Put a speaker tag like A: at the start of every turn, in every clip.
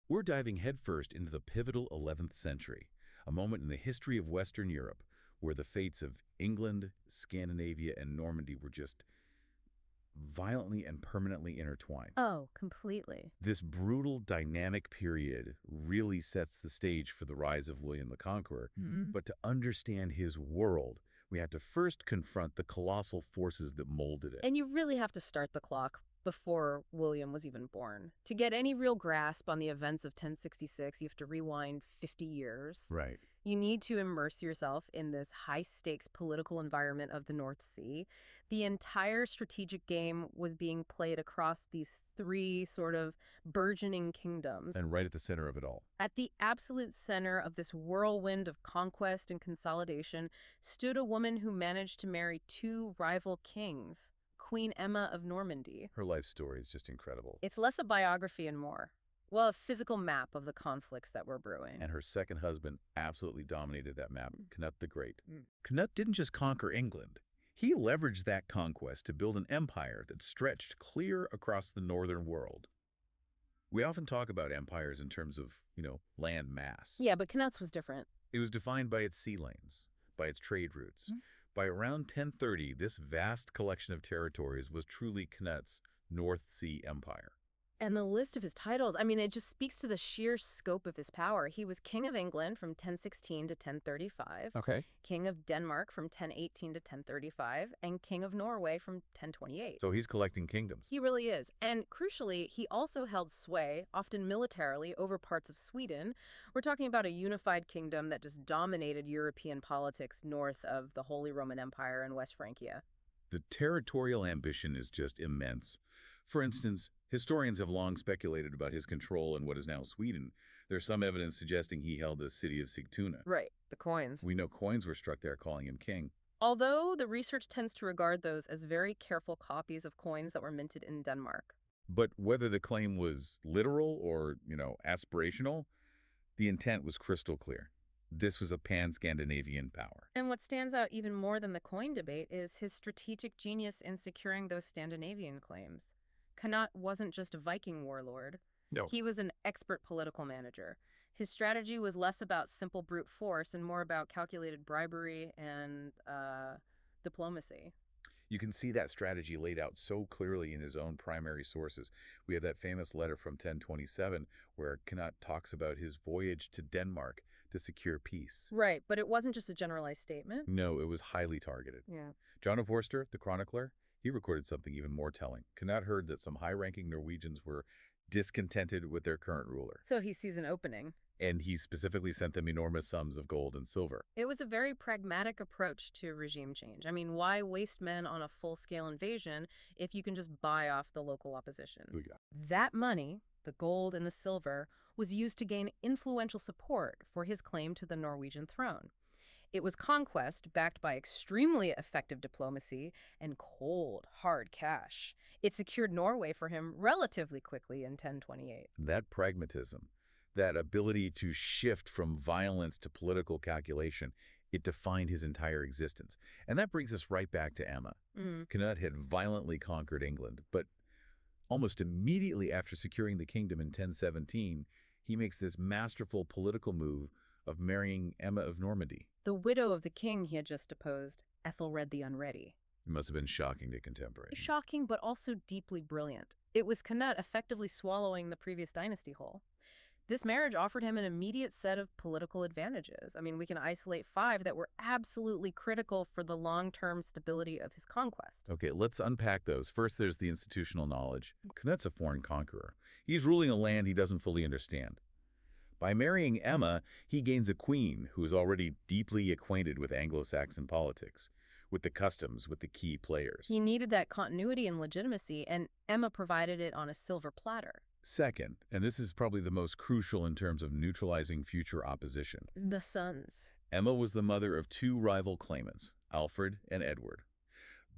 A: We're diving headfirst into the pivotal 11th century, a moment in the history of Western Europe where the fates of England, Scandinavia, and Normandy were just violently and permanently intertwined.
B: Oh, completely.
A: This brutal, dynamic period really sets the stage for the rise of William the Conqueror. But to understand his world, we had to first confront the colossal forces that molded it.
B: And you really have to start the clock before William was even born. To get any real grasp on the events of 1066, you have to rewind 50 years.
A: Right.
B: You need to immerse yourself in this high-stakes political environment of the North Sea. The entire strategic game was being played across these three sort of burgeoning kingdoms.
A: And right at the center of it all.
B: At the absolute center of this whirlwind of conquest and consolidation stood a woman who managed to marry two rival kings, Queen Emma of Normandy.
A: Her life story is just incredible.
B: It's less a biography and more, well, a physical map of the conflicts that were brewing.
A: And her second husband absolutely dominated that map, Cnut the Great. Cnut didn't just conquer England. He leveraged that conquest to build an empire that stretched clear across the northern world. We often talk about empires in terms of, land mass.
B: Yeah, but Cnut's was different.
A: It was defined by its sea lanes, by its trade routes. By around 1030, this vast collection of territories was truly Cnut's North Sea Empire.
B: And the list of his titles, it just speaks to the sheer scope of his power. He was King of England from 1016 to 1035.
A: Okay.
B: King of Denmark from 1018 to 1035, and King of Norway from 1028.
A: So he's collecting kingdoms.
B: He really is. And crucially, he also held sway, often militarily, over parts of Sweden. We're talking about a unified kingdom that just dominated European politics north of the Holy Roman Empire and West Francia.
A: The territorial ambition is just immense. For instance, historians have long speculated about his control in what is now Sweden. There's some evidence suggesting he held the city of Sigtuna.
B: Right, the coins.
A: We know coins were struck there calling him king.
B: Although the research tends to regard those as very careful copies of coins that were minted in Denmark.
A: But whether the claim was literal or, aspirational, the intent was crystal clear. This was a pan-Scandinavian power.
B: And what stands out even more than the coin debate is his strategic genius in securing those Scandinavian claims. Cnut wasn't just a Viking warlord.
A: No.
B: He was an expert political manager. His strategy was less about simple brute force and more about calculated bribery and diplomacy.
A: You can see that strategy laid out so clearly in his own primary sources. We have that famous letter from 1027 where Cnut talks about his voyage to Denmark to secure peace.
B: Right, but it wasn't just a generalized statement.
A: No, it was highly targeted.
B: Yeah.
A: John of Worcester, the chronicler, he recorded something even more telling. Cnut heard that some high-ranking Norwegians were discontented with their current ruler.
B: So he sees an opening.
A: And he specifically sent them enormous sums of gold and silver.
B: It was a very pragmatic approach to regime change. Why waste men on a full-scale invasion if you can just buy off the local opposition? That money, the gold and the silver, was used to gain influential support for his claim to the Norwegian throne. It was conquest backed by extremely effective diplomacy and cold, hard cash. It secured Norway for him relatively quickly in 1028.
A: That pragmatism, that ability to shift from violence to political calculation, it defined his entire existence. And that brings us right back to Emma. Cnut had violently conquered England, but almost immediately after securing the kingdom in 1017, he makes this masterful political move of marrying Emma of Normandy.
B: The widow of the king he had just deposed, Ethelred the Unready.
A: It must have been shocking to contemporaries.
B: Shocking, but also deeply brilliant. It was Cnut effectively swallowing the previous dynasty whole. This marriage offered him an immediate set of political advantages. We can isolate 5 that were absolutely critical for the long-term stability of his conquest.
A: Okay, let's unpack those. First, there's the institutional knowledge. Cnut's a foreign conqueror. He's ruling a land he doesn't fully understand. By marrying Emma, he gains a queen who is already deeply acquainted with Anglo-Saxon politics, with the customs, with the key players.
B: He needed that continuity and legitimacy, and Emma provided it on a silver platter.
A: Second, and this is probably the most crucial in terms of neutralizing future opposition.
B: The sons.
A: Emma was the mother of 2 rival claimants, Alfred and Edward.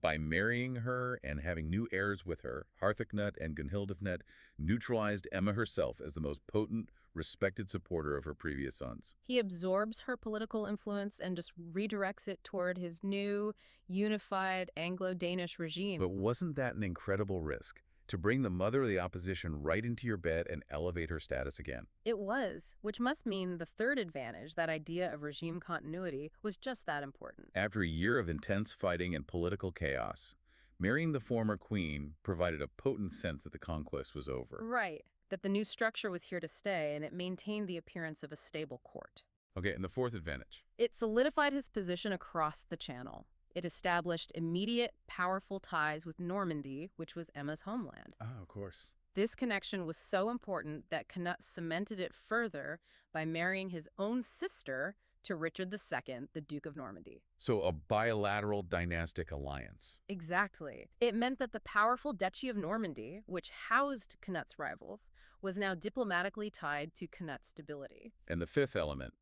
A: By marrying her and having new heirs with her, Harthacnut and Gunhildafnut neutralized Emma herself as the most potent, respected supporter of her previous sons.
B: He absorbs her political influence and just redirects it toward his new, unified Anglo-Danish regime.
A: But wasn't that an incredible risk? to bring the mother of the opposition right into your bed and elevate her status again.
B: It was, which must mean the third advantage, that idea of regime continuity, was just that important.
A: After a year of intense fighting and political chaos, marrying the former queen provided a potent sense that the conquest was over.
B: Right, that the new structure was here to stay, and it maintained the appearance of a stable court.
A: Okay, and the fourth advantage.
B: It solidified his position across the Channel. It established immediate, powerful ties with Normandy, which was Emma's homeland.
A: Ah, of course.
B: This connection was so important that Cnut cemented it further by marrying his own sister to Richard II, the Duke of Normandy.
A: So a bilateral dynastic alliance.
B: Exactly. It meant that the powerful Duchy of Normandy, which housed Cnut's rivals, was now diplomatically tied to Cnut's stability.
A: And the fifth element,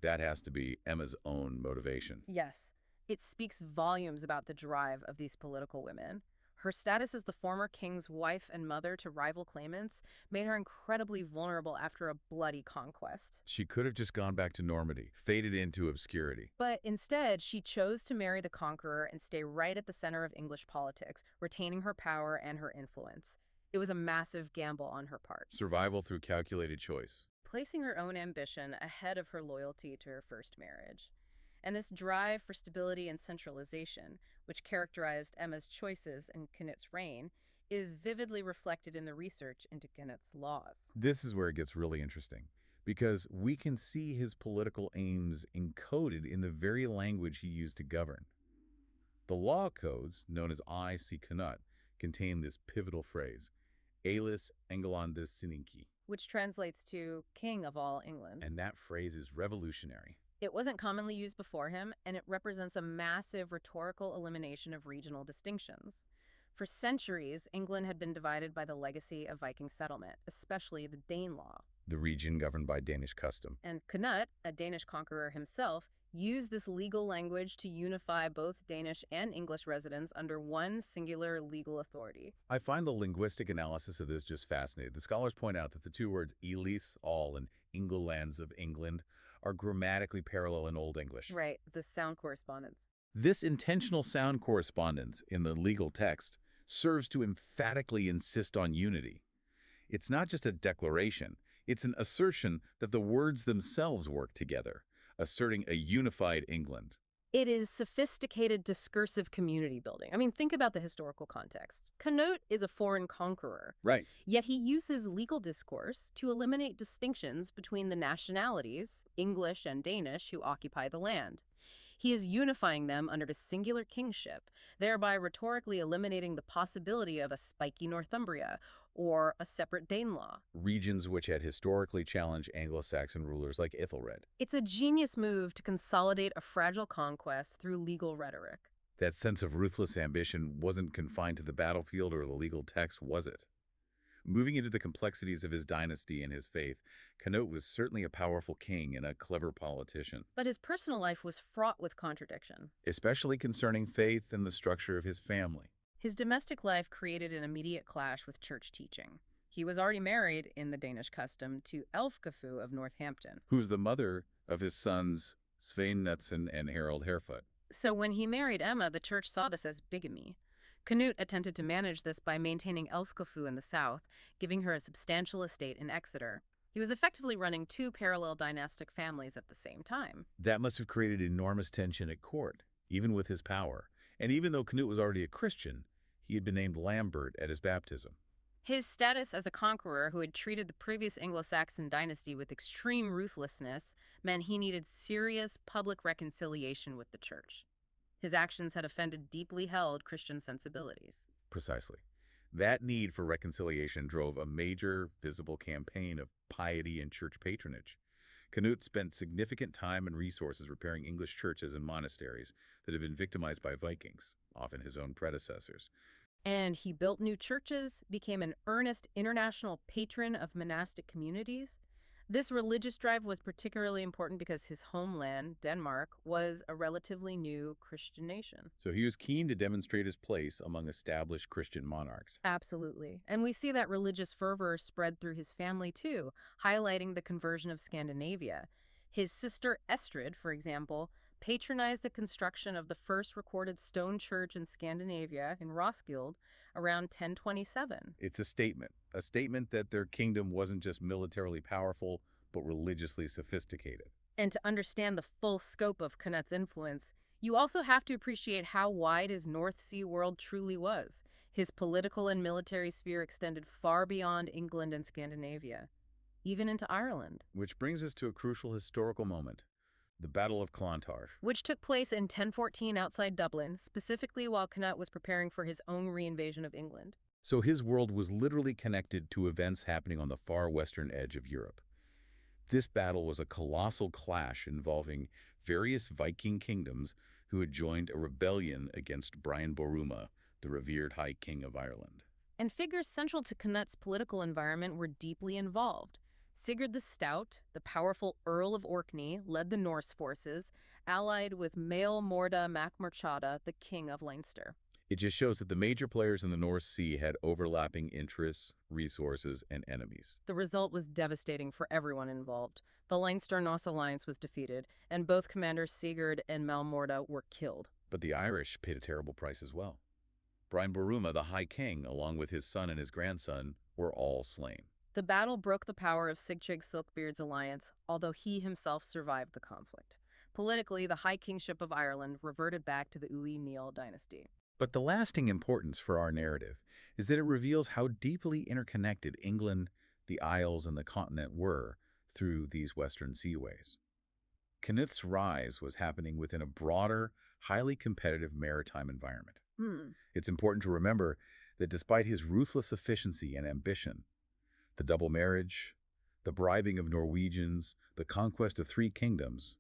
A: that has to be Emma's own motivation.
B: Yes, it speaks volumes about the drive of these political women. Her status as the former king's wife and mother to rival claimants made her incredibly vulnerable after a bloody conquest.
A: She could have just gone back to Normandy, faded into obscurity.
B: But instead, she chose to marry the conqueror and stay right at the center of English politics, retaining her power and her influence. It was a massive gamble on her part,
A: Survival through calculated choice.
B: placing her own ambition ahead of her loyalty to her first marriage. And this drive for stability and centralization, which characterized Emma's choices in Cnut's reign, is vividly reflected in the research into Cnut's laws.
A: This is where it gets really interesting, because we can see his political aims encoded in the very language he used to govern. The law codes, known as I see Cnut, contain this pivotal phrase, Elis Englandis Sininki.
B: Which translates to King of all England.
A: And that phrase is revolutionary.
B: It wasn't commonly used before him, and it represents a massive rhetorical elimination of regional distinctions. For centuries, England had been divided by the legacy of Viking settlement, especially the Danelaw.
A: The region governed by Danish custom.
B: And Cnut, a Danish conqueror himself, used this legal language to unify both Danish and English residents under one singular legal authority.
A: I find the linguistic analysis of this just fascinating. The scholars point out that the two words Elis, all, and Inglelands of England are grammatically parallel in Old English.
B: Right, the sound correspondence.
A: This intentional sound correspondence in the legal text serves to emphatically insist on unity. It's not just a declaration, it's an assertion that the words themselves work together, asserting a unified England.
B: It is sophisticated discursive community building. I mean, think about the historical context. Cnut is a foreign conqueror.
A: Right.
B: Yet he uses legal discourse to eliminate distinctions between the nationalities, English and Danish, who occupy the land. He is unifying them under a singular kingship, thereby rhetorically eliminating the possibility of a spiky Northumbria or a separate Danelaw.
A: Regions which had historically challenged Anglo-Saxon rulers like Ethelred.
B: It's a genius move to consolidate a fragile conquest through legal rhetoric.
A: That sense of ruthless ambition wasn't confined to the battlefield or the legal text, was it? Moving into the complexities of his dynasty and his faith, Cnut was certainly a powerful king and a clever politician.
B: But his personal life was fraught with contradiction.
A: Especially concerning faith and the structure of his family.
B: His domestic life created an immediate clash with church teaching. He was already married, in the Danish custom, to Elfgafu of Northampton,
A: who's the mother of his sons Svein Knutsson and Harold Harefoot.
B: So when he married Emma, the church saw this as bigamy. Cnut attempted to manage this by maintaining Elfgafu in the south, giving her a substantial estate in Exeter. He was effectively running two parallel dynastic families at the same time.
A: That must have created enormous tension at court, even with his power. And even though Cnut was already a Christian, he had been named Lambert at his baptism.
B: His status as a conqueror who had treated the previous Anglo-Saxon dynasty with extreme ruthlessness meant he needed serious public reconciliation with the church. His actions had offended deeply held Christian sensibilities.
A: Precisely. That need for reconciliation drove a major, visible campaign of piety and church patronage. Cnut spent significant time and resources repairing English churches and monasteries that had been victimized by Vikings, often his own predecessors.
B: And he built new churches, became an earnest international patron of monastic communities. This religious drive was particularly important because his homeland, Denmark, was a relatively new Christian nation.
A: So he was keen to demonstrate his place among established Christian monarchs.
B: Absolutely. And we see that religious fervor spread through his family too, highlighting the conversion of Scandinavia. His sister Estrid, for example, patronized the construction of the first recorded stone church in Scandinavia, in Roskilde, around 1027.
A: It's a statement that their kingdom wasn't just militarily powerful, but religiously sophisticated.
B: And to understand the full scope of Cnut's influence, you also have to appreciate how wide his North Sea world truly was. His political and military sphere extended far beyond England and Scandinavia, even into Ireland.
A: Which brings us to a crucial historical moment, the Battle of Clontarf.
B: Which took place in 1014 outside Dublin, specifically while Cnut was preparing for his own reinvasion of England.
A: So his world was literally connected to events happening on the far western edge of Europe. This battle was a colossal clash involving various Viking kingdoms who had joined a rebellion against Brian Boruma, the revered High King of Ireland.
B: And figures central to Cnut's political environment were deeply involved. Sigurd the Stout, the powerful Earl of Orkney, led the Norse forces, allied with Mael Morda mac Murchada, the King of Leinster.
A: It just shows that the major players in the North Sea had overlapping interests, resources, and enemies.
B: The result was devastating for everyone involved. The Leinster-Norse alliance was defeated, and both commanders Sigurd and Mael Morda were killed.
A: But the Irish paid a terrible price as well. Brian Boruma, the High King, along with his son and his grandson, were all slain.
B: The battle broke the power of Sigtryg Silkbeard's alliance, although he himself survived the conflict. Politically, the High Kingship of Ireland reverted back to the Uí Néill dynasty.
A: But the lasting importance for our narrative is that it reveals how deeply interconnected England, the Isles, and the continent were through these western seaways. Cnut's rise was happening within a broader, highly competitive maritime environment. It's important to remember that despite his ruthless efficiency and ambition, the double marriage, the bribing of Norwegians, the conquest of 3 kingdoms,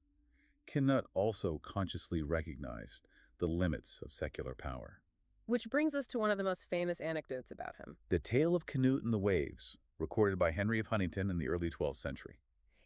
A: Cnut also consciously recognized the limits of secular power.
B: Which brings us to one of the most famous anecdotes about him.
A: The Tale of Cnut and the Waves, recorded by Henry of Huntingdon in the early 12th century.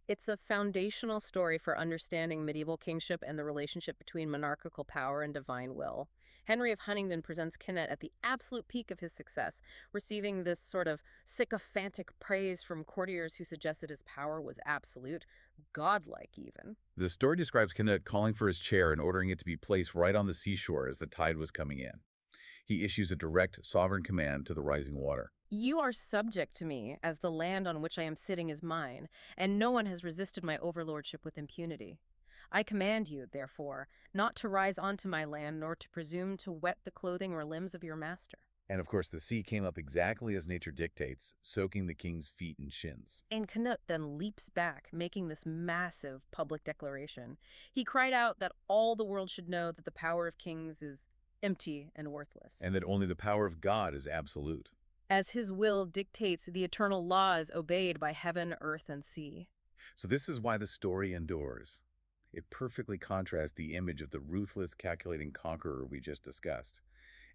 B: It's a foundational story for understanding medieval kingship and the relationship between monarchical power and divine will. Henry of Huntingdon presents Cnut at the absolute peak of his success, receiving this sort of sycophantic praise from courtiers who suggested his power was absolute, godlike even.
A: The story describes Cnut calling for his chair and ordering it to be placed right on the seashore as the tide was coming in. He issues a direct sovereign command to the rising water.
B: You are subject to me, as the land on which I am sitting is mine, and no one has resisted my overlordship with impunity. I command you, therefore, not to rise onto my land, nor to presume to wet the clothing or limbs of your master.
A: And of course, the sea came up exactly as nature dictates, soaking the king's feet and shins.
B: And Cnut then leaps back, making this massive public declaration. He cried out that all the world should know that the power of kings is empty and worthless.
A: And that only the power of God is absolute.
B: As his will dictates, the eternal law is obeyed by heaven, earth, and sea.
A: So this is why the story endures. It perfectly contrasts the image of the ruthless, calculating conqueror we just discussed.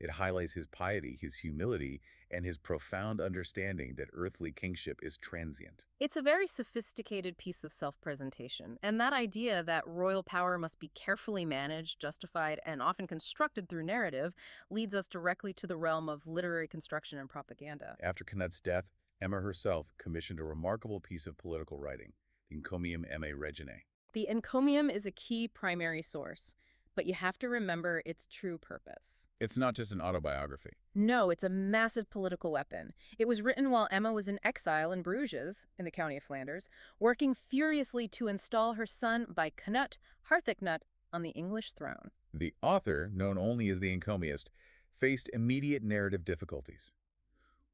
A: It highlights his piety, his humility, and his profound understanding that earthly kingship is transient.
B: It's a very sophisticated piece of self-presentation, and that idea that royal power must be carefully managed, justified, and often constructed through narrative leads us directly to the realm of literary construction and propaganda.
A: After Cnut's death, Emma herself commissioned a remarkable piece of political writing, the Encomium Emmae Reginae.
B: The encomium is a key primary source, but you have to remember its true purpose.
A: It's not just an autobiography.
B: No, it's a massive political weapon. It was written while Emma was in exile in Bruges, in the county of Flanders, working furiously to install her son by Cnut, Harthacnut, on the English throne.
A: The author, known only as the encomiast, faced immediate narrative difficulties.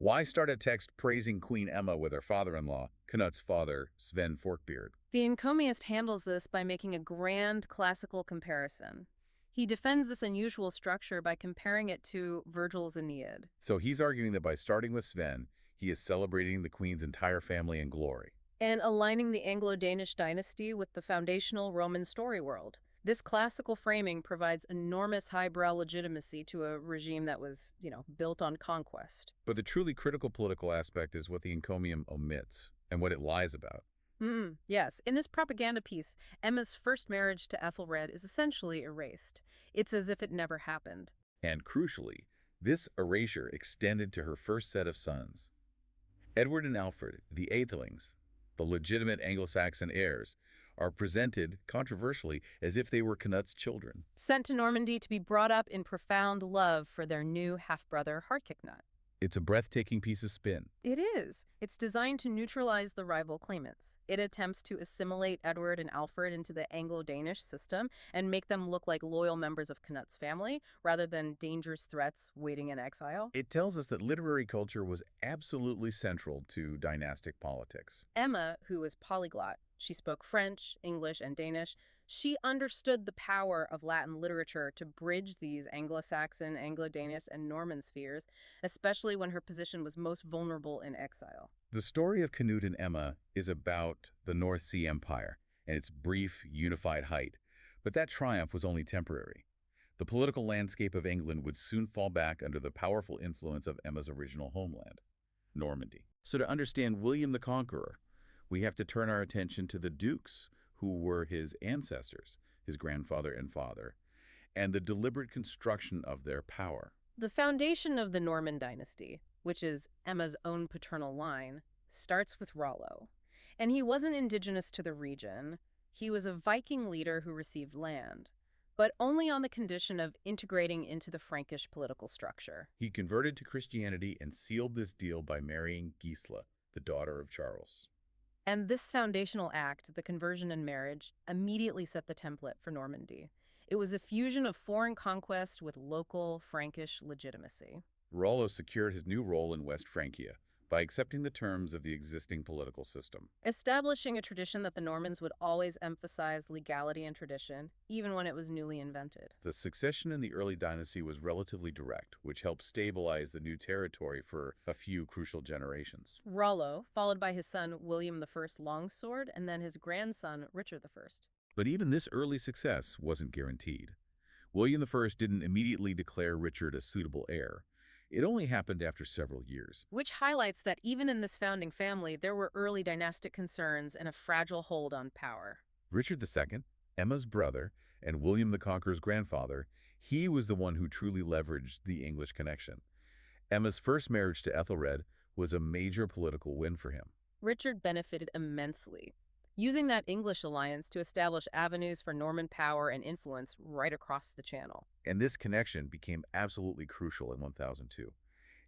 A: Why start a text praising Queen Emma with her father-in-law, Cnut's father, Sven Forkbeard?
B: The encomiast handles this by making a grand classical comparison. He defends this unusual structure by comparing it to Virgil's Aeneid.
A: So he's arguing that by starting with Sven, he is celebrating the queen's entire family in glory.
B: And aligning the Anglo-Danish dynasty with the foundational Roman story world. This classical framing provides enormous highbrow legitimacy to a regime that was, built on conquest.
A: But the truly critical political aspect is what the encomium omits and what it lies about.
B: Yes, in this propaganda piece, Emma's first marriage to Ethelred is essentially erased. It's as if it never happened.
A: And crucially, this erasure extended to her first set of sons. Edward and Alfred, the Aethelings, the legitimate Anglo-Saxon heirs, are presented, controversially, as if they were Cnut's children.
B: Sent to Normandy to be brought up in profound love for their new half-brother Harthacnut.
A: It's a breathtaking piece of spin.
B: It is. It's designed to neutralize the rival claimants. It attempts to assimilate Edward and Alfred into the Anglo-Danish system and make them look like loyal members of Cnut's family rather than dangerous threats waiting in exile.
A: It tells us that literary culture was absolutely central to dynastic politics.
B: Emma, who was polyglot, she spoke French, English, and Danish. She understood the power of Latin literature to bridge these Anglo-Saxon, Anglo-Danish, and Norman spheres, especially when her position was most vulnerable in exile.
A: The story of Cnut and Emma is about the North Sea Empire and its brief, unified height. But that triumph was only temporary. The political landscape of England would soon fall back under the powerful influence of Emma's original homeland, Normandy. So to understand William the Conqueror, we have to turn our attention to the dukes who were his ancestors, his grandfather and father, and the deliberate construction of their power.
B: The foundation of the Norman dynasty, which is Emma's own paternal line, starts with Rollo. And he wasn't indigenous to the region. He was a Viking leader who received land, but only on the condition of integrating into the Frankish political structure.
A: He converted to Christianity and sealed this deal by marrying Gisela, the daughter of Charles.
B: And this foundational act, the conversion and marriage, immediately set the template for Normandy. It was a fusion of foreign conquest with local Frankish legitimacy.
A: Rollo secured his new role in West Francia by accepting the terms of the existing political system,
B: Establishing a tradition that the Normans would always emphasize legality and tradition, even when it was newly invented.
A: The succession in the early dynasty was relatively direct, which helped stabilize the new territory for a few crucial generations.
B: Rollo, followed by his son William I Longsword, and then his grandson Richard I.
A: But even this early success wasn't guaranteed. William I didn't immediately declare Richard a suitable heir. It only happened after several years.
B: Which highlights that even in this founding family, there were early dynastic concerns and a fragile hold on power.
A: Richard II, Emma's brother, and William the Conqueror's grandfather, he was the one who truly leveraged the English connection. Emma's first marriage to Ethelred was a major political win for him.
B: Richard benefited immensely, using that English alliance to establish avenues for Norman power and influence right across the Channel.
A: And this connection became absolutely crucial in 1002.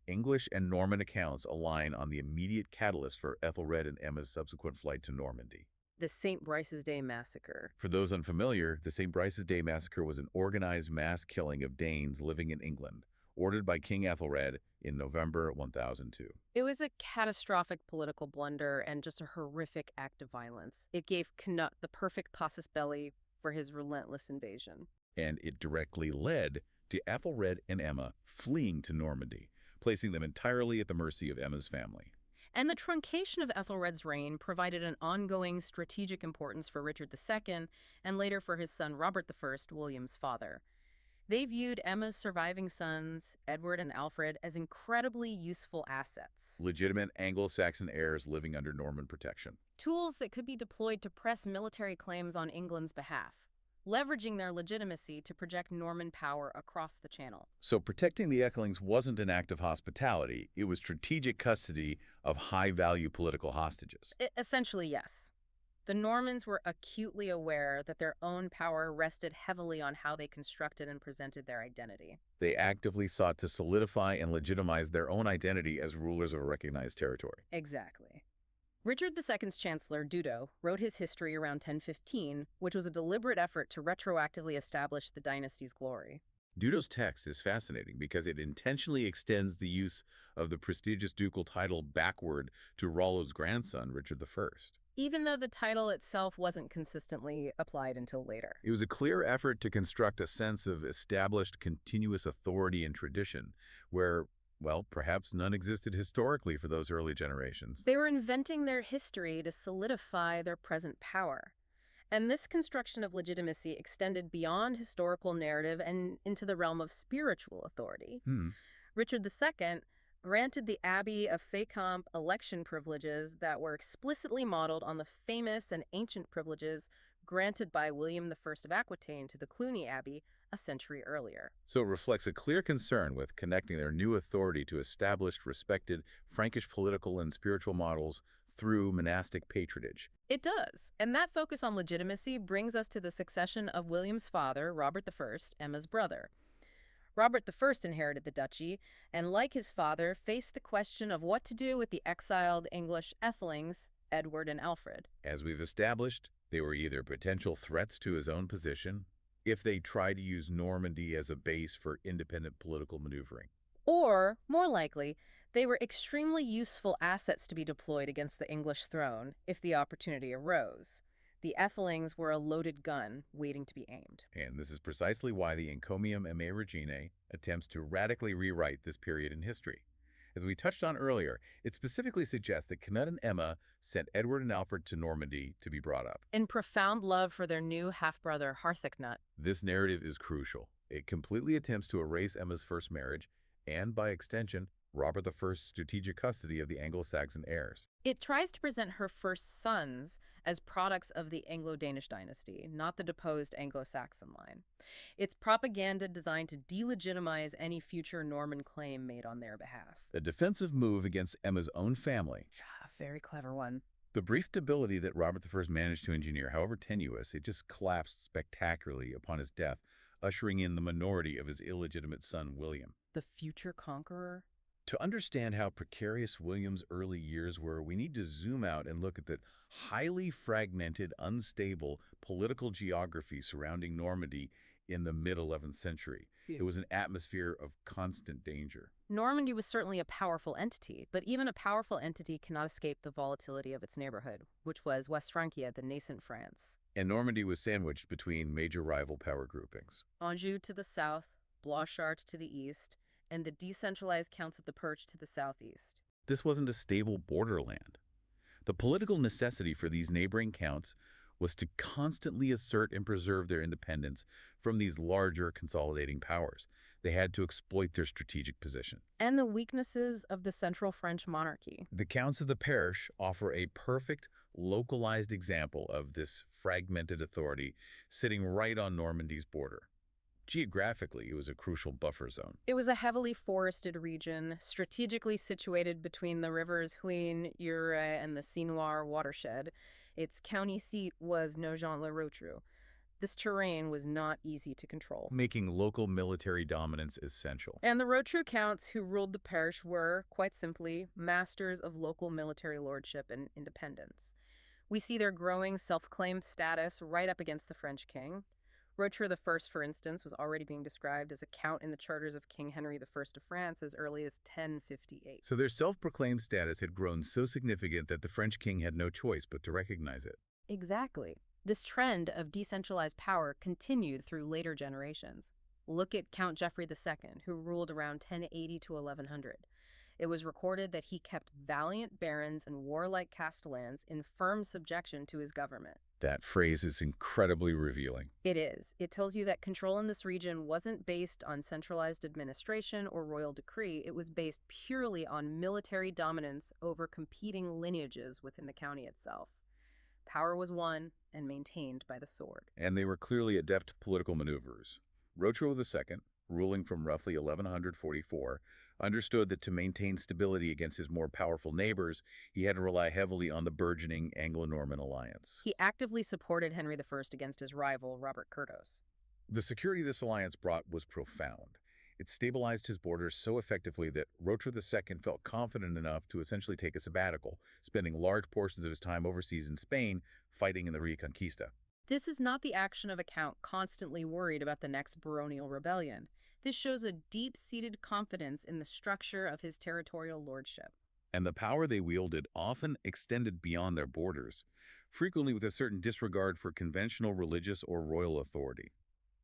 A: English and Norman accounts align on the immediate catalyst for Ethelred and Emma's subsequent flight to Normandy.
B: The St. Brice's Day Massacre.
A: For those unfamiliar, the St. Brice's Day Massacre was an organized mass killing of Danes living in England, ordered by King Ethelred in November 1002.
B: It was a catastrophic political blunder and just a horrific act of violence. It gave Cnut the perfect casus belli for his relentless invasion.
A: And it directly led to Ethelred and Emma fleeing to Normandy, placing them entirely at the mercy of Emma's family.
B: And the truncation of Ethelred's reign provided an ongoing strategic importance for Richard II and later for his son Robert I, William's father. They viewed Emma's surviving sons, Edward and Alfred, as incredibly useful assets.
A: Legitimate Anglo-Saxon heirs living under Norman protection.
B: Tools that could be deployed to press military claims on England's behalf, leveraging their legitimacy to project Norman power across the Channel.
A: So protecting the Ekelings wasn't an act of hospitality. It was strategic custody of high-value political hostages.
B: Essentially, yes. The Normans were acutely aware that their own power rested heavily on how they constructed and presented their identity.
A: They actively sought to solidify and legitimize their own identity as rulers of a recognized territory.
B: Exactly. Richard II's chancellor, Dudo, wrote his history around 1015, which was a deliberate effort to retroactively establish the dynasty's glory.
A: Dudo's text is fascinating because it intentionally extends the use of the prestigious ducal title backward to Rollo's grandson, Richard I.
B: Even though the title itself wasn't consistently applied until later.
A: It was a clear effort to construct a sense of established continuous authority and tradition where, well, perhaps none existed historically for those early generations.
B: They were inventing their history to solidify their present power. And this construction of legitimacy extended beyond historical narrative and into the realm of spiritual authority. Richard II granted the Abbey of Fécamp election privileges that were explicitly modeled on the famous and ancient privileges granted by William I of Aquitaine to the Cluny Abbey a century earlier.
A: So it reflects a clear concern with connecting their new authority to established, respected Frankish political and spiritual models through monastic patronage.
B: It does. And that focus on legitimacy brings us to the succession of William's father, Robert I, Emma's brother. Robert I inherited the duchy, and like his father, faced the question of what to do with the exiled English Ethelings, Edward and Alfred.
A: As we've established, they were either potential threats to his own position, if they tried to use Normandy as a base for independent political maneuvering.
B: Or, more likely, they were extremely useful assets to be deployed against the English throne if the opportunity arose. The Ethelings were a loaded gun waiting to be aimed.
A: And this is precisely why the Encomium Emme Reginae attempts to radically rewrite this period in history. As we touched on earlier, it specifically suggests that Cnut and Emma sent Edward and Alfred to Normandy to be brought up.
B: In profound love for their new half-brother Harthacnut.
A: This narrative is crucial. It completely attempts to erase Emma's first marriage and, by extension, Robert I's strategic custody of the Anglo-Saxon heirs.
B: It tries to present her first sons as products of the Anglo-Danish dynasty, not the deposed Anglo-Saxon line. It's propaganda designed to delegitimize any future Norman claim made on their behalf.
A: A defensive move against Emma's own family.
B: Very clever one.
A: The brief stability that Robert I managed to engineer, however tenuous, it just collapsed spectacularly upon his death, ushering in the minority of his illegitimate son, William.
B: The future conqueror?
A: To understand how precarious William's early years were, we need to zoom out and look at the highly fragmented, unstable political geography surrounding Normandy in the mid-11th century. It was an atmosphere of constant danger.
B: Normandy was certainly a powerful entity, but even a powerful entity cannot escape the volatility of its neighborhood, which was West Francia, the nascent France.
A: And Normandy was sandwiched between major rival power groupings.
B: Anjou to the south, Blanchard to the east, and the decentralized counts of the Perche to the southeast.
A: This wasn't a stable borderland. The political necessity for these neighboring counts was to constantly assert and preserve their independence from these larger consolidating powers. They had to exploit their strategic position.
B: And the weaknesses of the central French monarchy.
A: The counts of the Perche offer a perfect, localized example of this fragmented authority sitting right on Normandy's border. Geographically, it was a crucial buffer zone.
B: It was a heavily forested region, strategically situated between the rivers Huisne, Eure, and the Sinoir watershed. Its county seat was Nogent-le-Rotrou. This terrain was not easy to control,
A: making local military dominance essential.
B: And the Rotrou counts who ruled the Perche were, quite simply, masters of local military lordship and independence. We see their growing self-claimed status right up against the French king. Rotrou I, for instance, was already being described as a count in the charters of King Henry I of France as early as 1058.
A: So their self-proclaimed status had grown so significant that the French king had no choice but to recognize it.
B: Exactly. This trend of decentralized power continued through later generations. Look at Count Geoffrey II, who ruled around 1080 to 1100. It was recorded that he kept valiant barons and warlike castellans in firm subjection to his government.
A: That phrase is incredibly revealing.
B: It is. It tells you that control in this region wasn't based on centralized administration or royal decree. It was based purely on military dominance over competing lineages within the county itself. Power was won and maintained by the sword.
A: And they were clearly adept political maneuverers. Rotrou II, ruling from roughly 1144, understood that to maintain stability against his more powerful neighbors, he had to rely heavily on the burgeoning Anglo-Norman alliance.
B: He actively supported Henry I against his rival, Robert Curthose.
A: The security this alliance brought was profound. It stabilized his borders so effectively that Rotrou II felt confident enough to essentially take a sabbatical, spending large portions of his time overseas in Spain fighting in the Reconquista.
B: This is not the action of a count constantly worried about the next baronial rebellion. This shows a deep-seated confidence in the structure of his territorial lordship.
A: And the power they wielded often extended beyond their borders, frequently with a certain disregard for conventional religious or royal authority.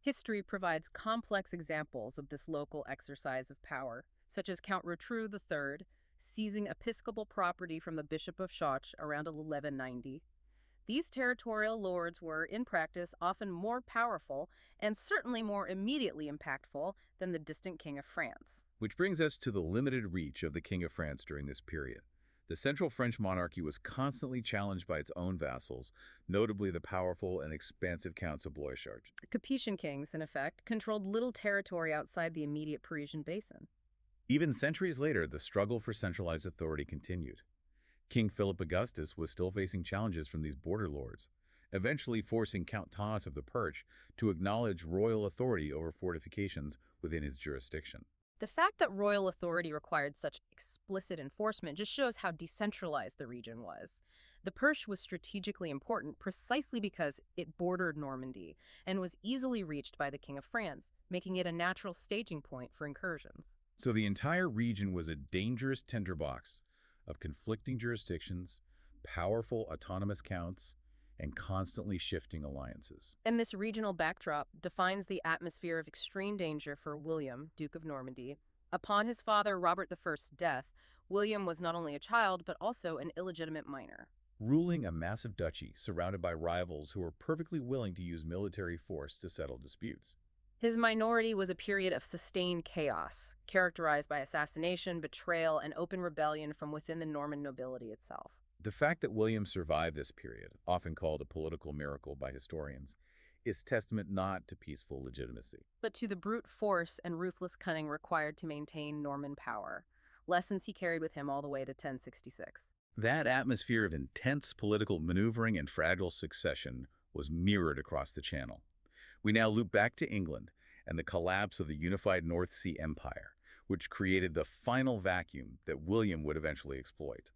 B: History provides complex examples of this local exercise of power, such as Count Rotrou III seizing episcopal property from the Bishop of Chartres around 1190. These territorial lords were, in practice, often more powerful and certainly more immediately impactful than the distant King of France.
A: Which brings us to the limited reach of the King of France during this period. The central French monarchy was constantly challenged by its own vassals, notably the powerful and expansive counts of Blois.
B: The Capetian kings, in effect, controlled little territory outside the immediate Parisian basin.
A: Even centuries later, the struggle for centralized authority continued. King Philip Augustus was still facing challenges from these border lords. eventually forcing Count Thomas of the Perche to acknowledge royal authority over fortifications within his jurisdiction.
B: The fact that royal authority required such explicit enforcement just shows how decentralized the region was. The Perche was strategically important precisely because it bordered Normandy and was easily reached by the King of France, making it a natural staging point for incursions.
A: So the entire region was a dangerous tinderbox of conflicting jurisdictions, powerful autonomous counts, and constantly shifting alliances.
B: And this regional backdrop defines the atmosphere of extreme danger for William, Duke of Normandy. Upon his father Robert I's death, William was not only a child but also an illegitimate minor.
A: Ruling a massive duchy surrounded by rivals who were perfectly willing to use military force to settle disputes.
B: His minority was a period of sustained chaos, characterized by assassination, betrayal, and open rebellion from within the Norman nobility itself.
A: The fact that William survived this period, often called a political miracle by historians, is testament not to peaceful legitimacy,
B: but to the brute force and ruthless cunning required to maintain Norman power, lessons he carried with him all the way to 1066.
A: That atmosphere of intense political maneuvering and fragile succession was mirrored across the Channel. We now loop back to England and the collapse of the unified North Sea Empire, which created the final vacuum that William would eventually exploit.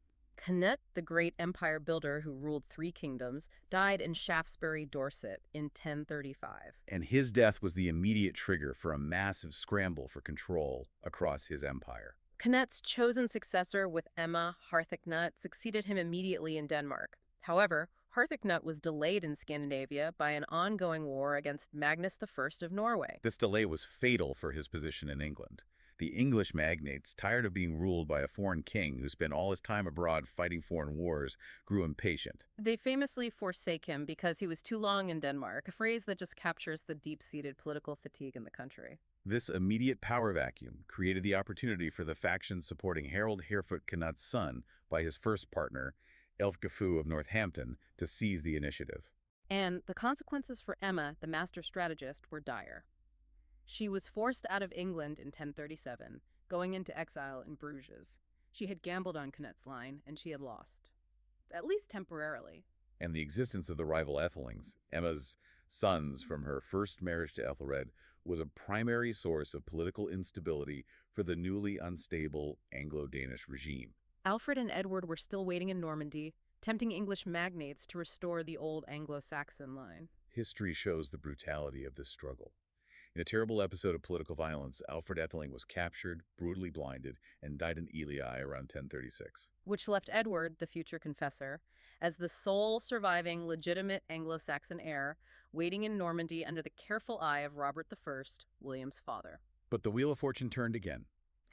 B: Cnut, the great empire builder who ruled 3 kingdoms, died in Shaftesbury, Dorset in 1035.
A: And his death was the immediate trigger for a massive scramble for control across his empire.
B: Cnut's chosen successor with Emma, Harthacnut, succeeded him immediately in Denmark. However, Harthacnut was delayed in Scandinavia by an ongoing war against Magnus I of Norway.
A: This delay was fatal for his position in England. The English magnates, tired of being ruled by a foreign king who spent all his time abroad fighting foreign wars, grew impatient.
B: They famously forsake him because he was too long in Denmark, a phrase that just captures the deep-seated political fatigue in the country.
A: This immediate power vacuum created the opportunity for the faction supporting Harold Harefoot Cnut's son by his first partner, Elfgafu of Northampton, to seize the initiative.
B: And the consequences for Emma, the master strategist, were dire. She was forced out of England in 1037, going into exile in Bruges. She had gambled on Cnut's line, and she had lost, at least temporarily.
A: And the existence of the rival Ethelings, Emma's sons from her first marriage to Ethelred, was a primary source of political instability for the newly unstable Anglo-Danish regime.
B: Alfred and Edward were still waiting in Normandy, tempting English magnates to restore the old Anglo-Saxon line.
A: History shows the brutality of this struggle. In a terrible episode of political violence, Alfred Etheling was captured, brutally blinded, and died in Ely around 1036.
B: Which left Edward, the future confessor, as the sole surviving legitimate Anglo-Saxon heir, waiting in Normandy under the careful eye of Robert I, William's father.
A: But the wheel of fortune turned again.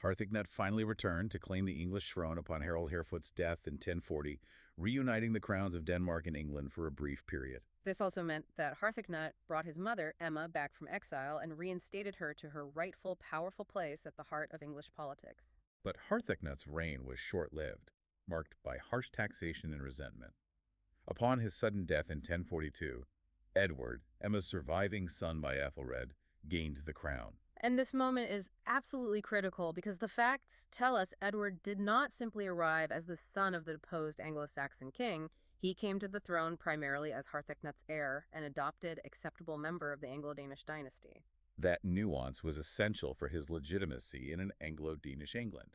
A: Harthacnut finally returned to claim the English throne upon Harold Harefoot's death in 1040, reuniting the crowns of Denmark and England for a brief period.
B: This also meant that Harthacnut brought his mother, Emma, back from exile and reinstated her to her rightful, powerful place at the heart of English politics.
A: But Harthacnut's reign was short-lived, marked by harsh taxation and resentment. Upon his sudden death in 1042, Edward, Emma's surviving son by Ethelred, gained the crown.
B: And this moment is absolutely critical because the facts tell us Edward did not simply arrive as the son of the deposed Anglo-Saxon king. He came to the throne primarily as Harthacnut's heir, an adopted, acceptable member of the Anglo-Danish dynasty.
A: That nuance was essential for his legitimacy in an Anglo-Danish England.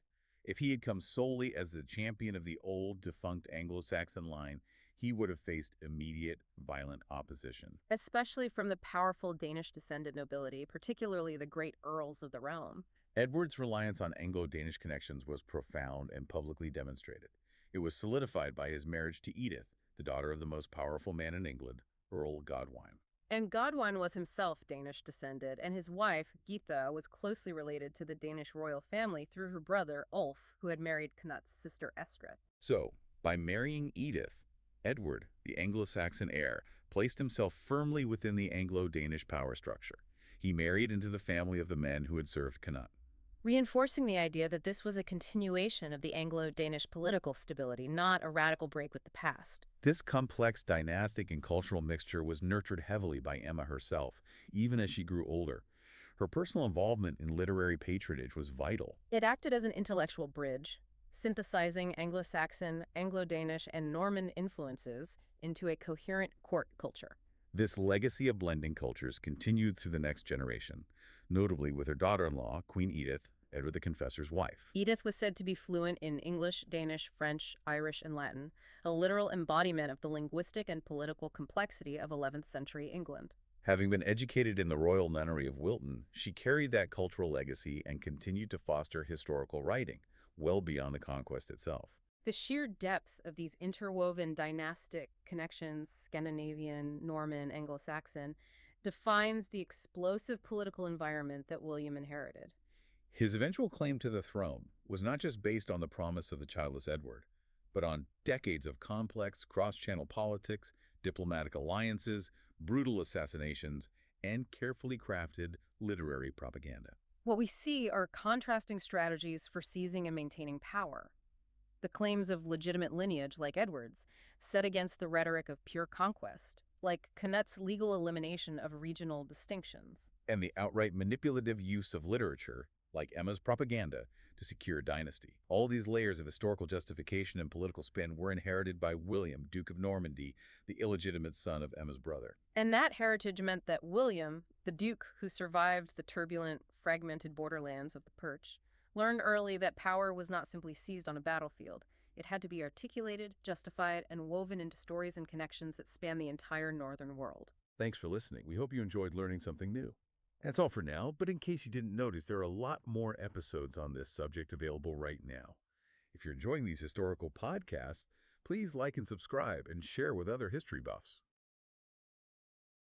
A: If he had come solely as the champion of the old, defunct Anglo-Saxon line, he would have faced immediate, violent opposition.
B: Especially from the powerful Danish-descended nobility, particularly the great earls of the realm.
A: Edward's reliance on Anglo-Danish connections was profound and publicly demonstrated. It was solidified by his marriage to Edith, the daughter of the most powerful man in England, Earl Godwine.
B: And Godwine was himself Danish-descended, and his wife, Geitha, was closely related to the Danish royal family through her brother, Ulf, who had married Cnut's sister Estrith.
A: So, by marrying Edith, Edward, the Anglo-Saxon heir, placed himself firmly within the Anglo-Danish power structure. He married into the family of the men who had served Cnut,
B: reinforcing the idea that this was a continuation of the Anglo-Danish political stability, not a radical break with the past.
A: This complex dynastic and cultural mixture was nurtured heavily by Emma herself, even as she grew older. Her personal involvement in literary patronage was vital.
B: It acted as an intellectual bridge, synthesizing Anglo-Saxon, Anglo-Danish, and Norman influences into a coherent court culture.
A: This legacy of blending cultures continued through the next generation, notably with her daughter-in-law, Queen Edith, Edward the Confessor's wife.
B: Edith was said to be fluent in English, Danish, French, Irish, and Latin, a literal embodiment of the linguistic and political complexity of 11th century England.
A: Having been educated in the royal nunnery of Wilton, she carried that cultural legacy and continued to foster historical writing, well beyond the conquest itself.
B: The sheer depth of these interwoven dynastic connections, Scandinavian, Norman, Anglo-Saxon, defines the explosive political environment that William inherited.
A: His eventual claim to the throne was not just based on the promise of the childless Edward, but on decades of complex cross-channel politics, diplomatic alliances, brutal assassinations, and carefully crafted literary propaganda.
B: What we see are contrasting strategies for seizing and maintaining power. The claims of legitimate lineage, like Edward's, set against the rhetoric of pure conquest, like Cnut's legal elimination of regional distinctions.
A: And the outright manipulative use of literature, like Emma's propaganda, to secure a dynasty. All these layers of historical justification and political spin were inherited by William, Duke of Normandy, the illegitimate son of Emma's brother.
B: And that heritage meant that William, the Duke who survived the turbulent, fragmented borderlands of the Perch, learned early that power was not simply seized on a battlefield. It had to be articulated, justified, and woven into stories and connections that span the entire northern world.
A: Thanks for listening. We hope you enjoyed learning something new. That's all for now, but in case you didn't notice, there are a lot more episodes on this subject available right now. If you're enjoying these historical podcasts, please like and subscribe and share with other history buffs.